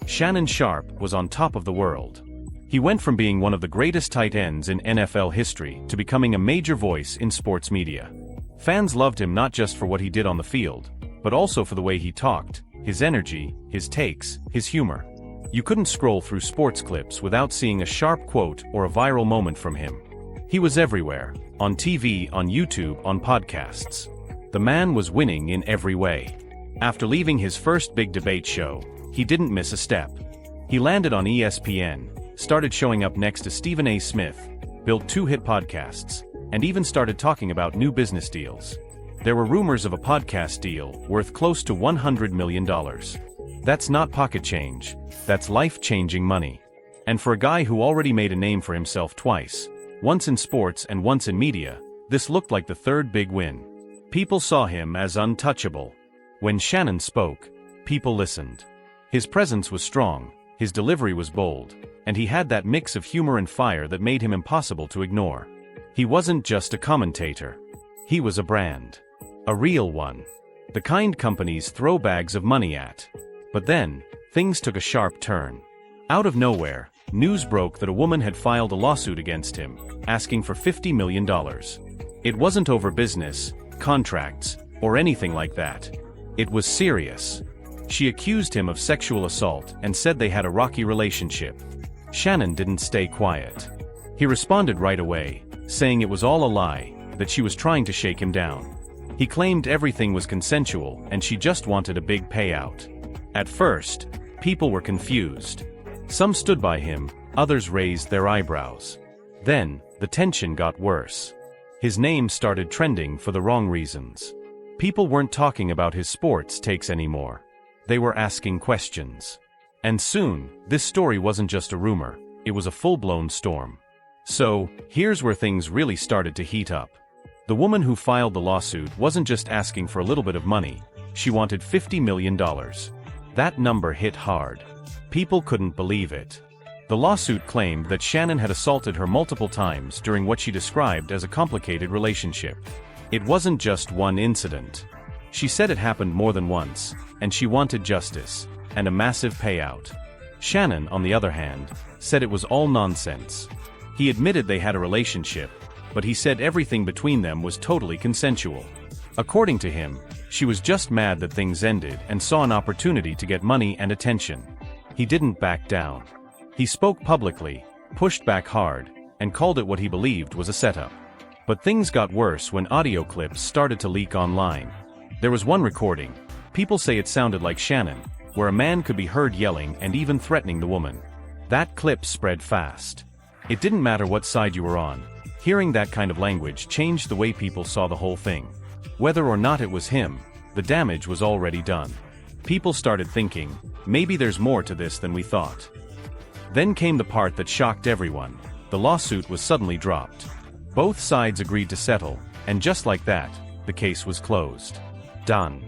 Shannon Sharpe was on top of the world. He went from being one of the greatest tight ends in NFL history to becoming a major voice in sports media. Fans loved him not just for what he did on the field, but also for the way he talked, his energy, his takes, his humor. You couldn't scroll through sports clips without seeing a Sharpe quote or a viral moment from him. He was everywhere, on TV, on YouTube, on podcasts. The man was winning in every way. After leaving his first big debate show, he didn't miss a step. He landed on ESPN, started showing up next to Stephen A. Smith, built 2 hit podcasts, and even started talking about new business deals. There were rumors of a podcast deal worth close to $100 million. That's not pocket change, that's life-changing money. And for a guy who already made a name for himself twice, once in sports and once in media, this looked like the third big win. People saw him as untouchable. When Shannon spoke, people listened. His presence was strong, his delivery was bold, and he had that mix of humor and fire that made him impossible to ignore. He wasn't just a commentator. He was a brand. A real one. The kind companies throw bags of money at. But then, things took a sharp turn. Out of nowhere, news broke that a woman had filed a lawsuit against him, asking for $50 million. It wasn't over business, contracts, or anything like that. It was serious. She accused him of sexual assault and said they had a rocky relationship. Shannon didn't stay quiet. He responded right away, saying it was all a lie, that she was trying to shake him down. He claimed everything was consensual and she just wanted a big payout. At first, people were confused. Some stood by him, others raised their eyebrows. Then, the tension got worse. His name started trending for the wrong reasons. People weren't talking about his sports takes anymore. They were asking questions. And soon, this story wasn't just a rumor, it was a full-blown storm. So, here's where things really started to heat up. The woman who filed the lawsuit wasn't just asking for a little bit of money, she wanted $50 million. That number hit hard. People couldn't believe it. The lawsuit claimed that Shannon had assaulted her multiple times during what she described as a complicated relationship. It wasn't just one incident. She said it happened more than once, and she wanted justice, and a massive payout. Shannon, on the other hand, said it was all nonsense. He admitted they had a relationship, but he said everything between them was totally consensual. According to him, she was just mad that things ended and saw an opportunity to get money and attention. He didn't back down. He spoke publicly, pushed back hard, and called it what he believed was a setup. But things got worse when audio clips started to leak online. There was one recording, people say it sounded like Shannon, where a man could be heard yelling and even threatening the woman. That clip spread fast. It didn't matter what side you were on. Hearing that kind of language changed the way people saw the whole thing. Whether or not it was him, the damage was already done. People started thinking, maybe there's more to this than we thought. Then came the part that shocked everyone. The lawsuit was suddenly dropped. Both sides agreed to settle, and just like that, the case was closed. Done.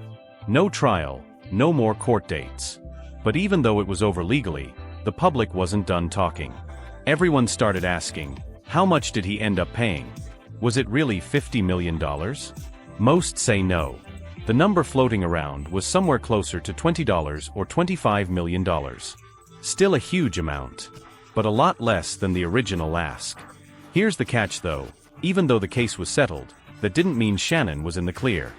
No trial, no more court dates. But even though it was over legally, the public wasn't done talking. Everyone started asking, how much did he end up paying? Was it really $50 million? Most say no. The number floating around was somewhere closer to $20 or $25 million. Still a huge amount, but a lot less than the original ask. Here's the catch though, even though the case was settled, that didn't mean Shannon was in the clear.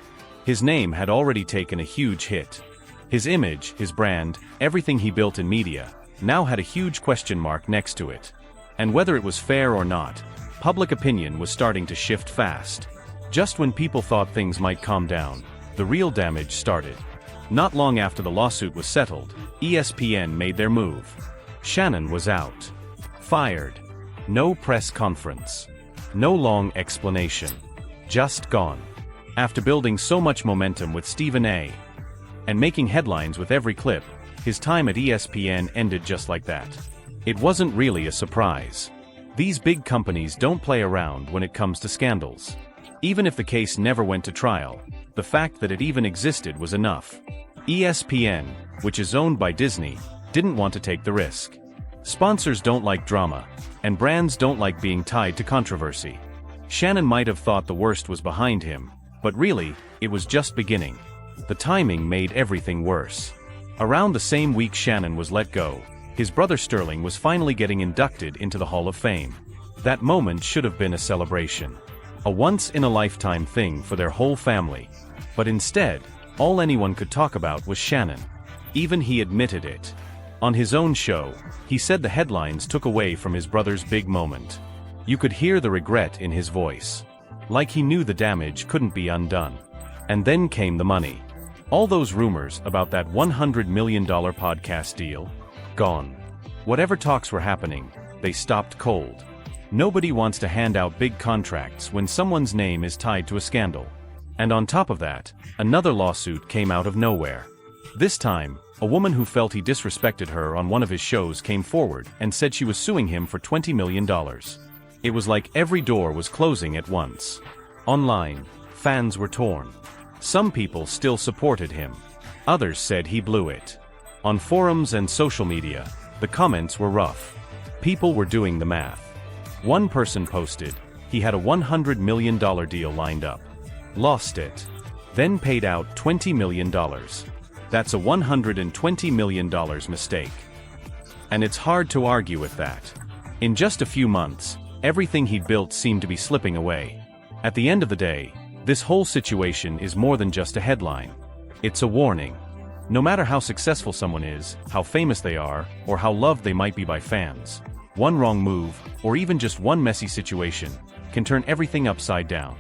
His name had already taken a huge hit. His image, his brand, everything he built in media, now had a huge question mark next to it. And whether it was fair or not, public opinion was starting to shift fast. Just when people thought things might calm down, the real damage started. Not long after the lawsuit was settled, ESPN made their move. Shannon was out. Fired. No press conference. No long explanation. Just gone. After building so much momentum with Stephen A. and making headlines with every clip, his time at ESPN ended just like that. It wasn't really a surprise. These big companies don't play around when it comes to scandals. Even if the case never went to trial, the fact that it even existed was enough. ESPN, which is owned by Disney, didn't want to take the risk. Sponsors don't like drama, and brands don't like being tied to controversy. Shannon might have thought the worst was behind him, but really, it was just beginning. The timing made everything worse. Around the same week Shannon was let go, his brother Sterling was finally getting inducted into the Hall of Fame. That moment should have been a celebration. A once-in-a-lifetime thing for their whole family. But instead, all anyone could talk about was Shannon. Even he admitted it. On his own show, he said the headlines took away from his brother's big moment. You could hear the regret in his voice. Like he knew the damage couldn't be undone. And then came the money. All those rumors about that $100 million podcast deal? Gone. Whatever talks were happening, they stopped cold. Nobody wants to hand out big contracts when someone's name is tied to a scandal. And on top of that, another lawsuit came out of nowhere. This time, a woman who felt he disrespected her on one of his shows came forward and said she was suing him for $20 million. It was like every door was closing at once. Online, fans were torn. Some people still supported him. Others said he blew it. On forums and social media, the comments were rough. People were doing the math. One person posted, he had a $100 million deal lined up. Lost it. Then paid out $20 million. That's a $120 million mistake. And it's hard to argue with that. In just a few months, everything he'd built seemed to be slipping away. At the end of the day, this whole situation is more than just a headline. It's a warning. No matter how successful someone is, how famous they are, or how loved they might be by fans, one wrong move, or even just one messy situation, can turn everything upside down.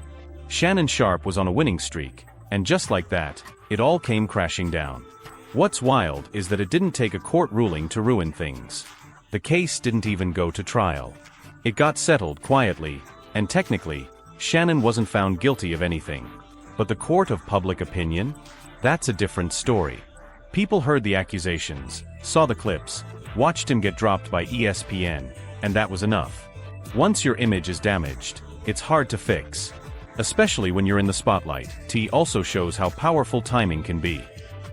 Shannon Sharpe was on a winning streak, and just like that, it all came crashing down. What's wild is that it didn't take a court ruling to ruin things. The case didn't even go to trial. It got settled quietly, and technically, Shannon wasn't found guilty of anything. But the court of public opinion? That's a different story. People heard the accusations, saw the clips, watched him get dropped by ESPN, and that was enough. Once your image is damaged, it's hard to fix. Especially when you're in the spotlight. T also shows how powerful timing can be.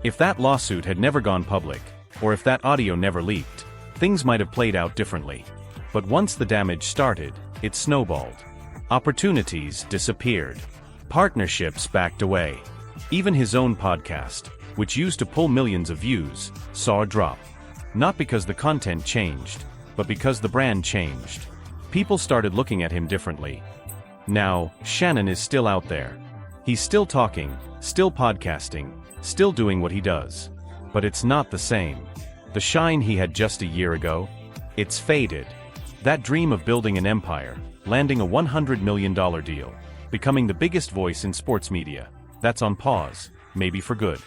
If that lawsuit had never gone public, or if that audio never leaked, things might have played out differently. But once the damage started, it snowballed. Opportunities disappeared. Partnerships backed away. Even his own podcast, which used to pull millions of views, saw a drop. Not because the content changed, but because the brand changed. People started looking at him differently. Now, Shannon is still out there. He's still talking, still podcasting, still doing what he does. But it's not the same. The shine he had just a year ago? It's faded. That dream of building an empire, landing a $100 million deal, becoming the biggest voice in sports media, that's on pause, maybe for good.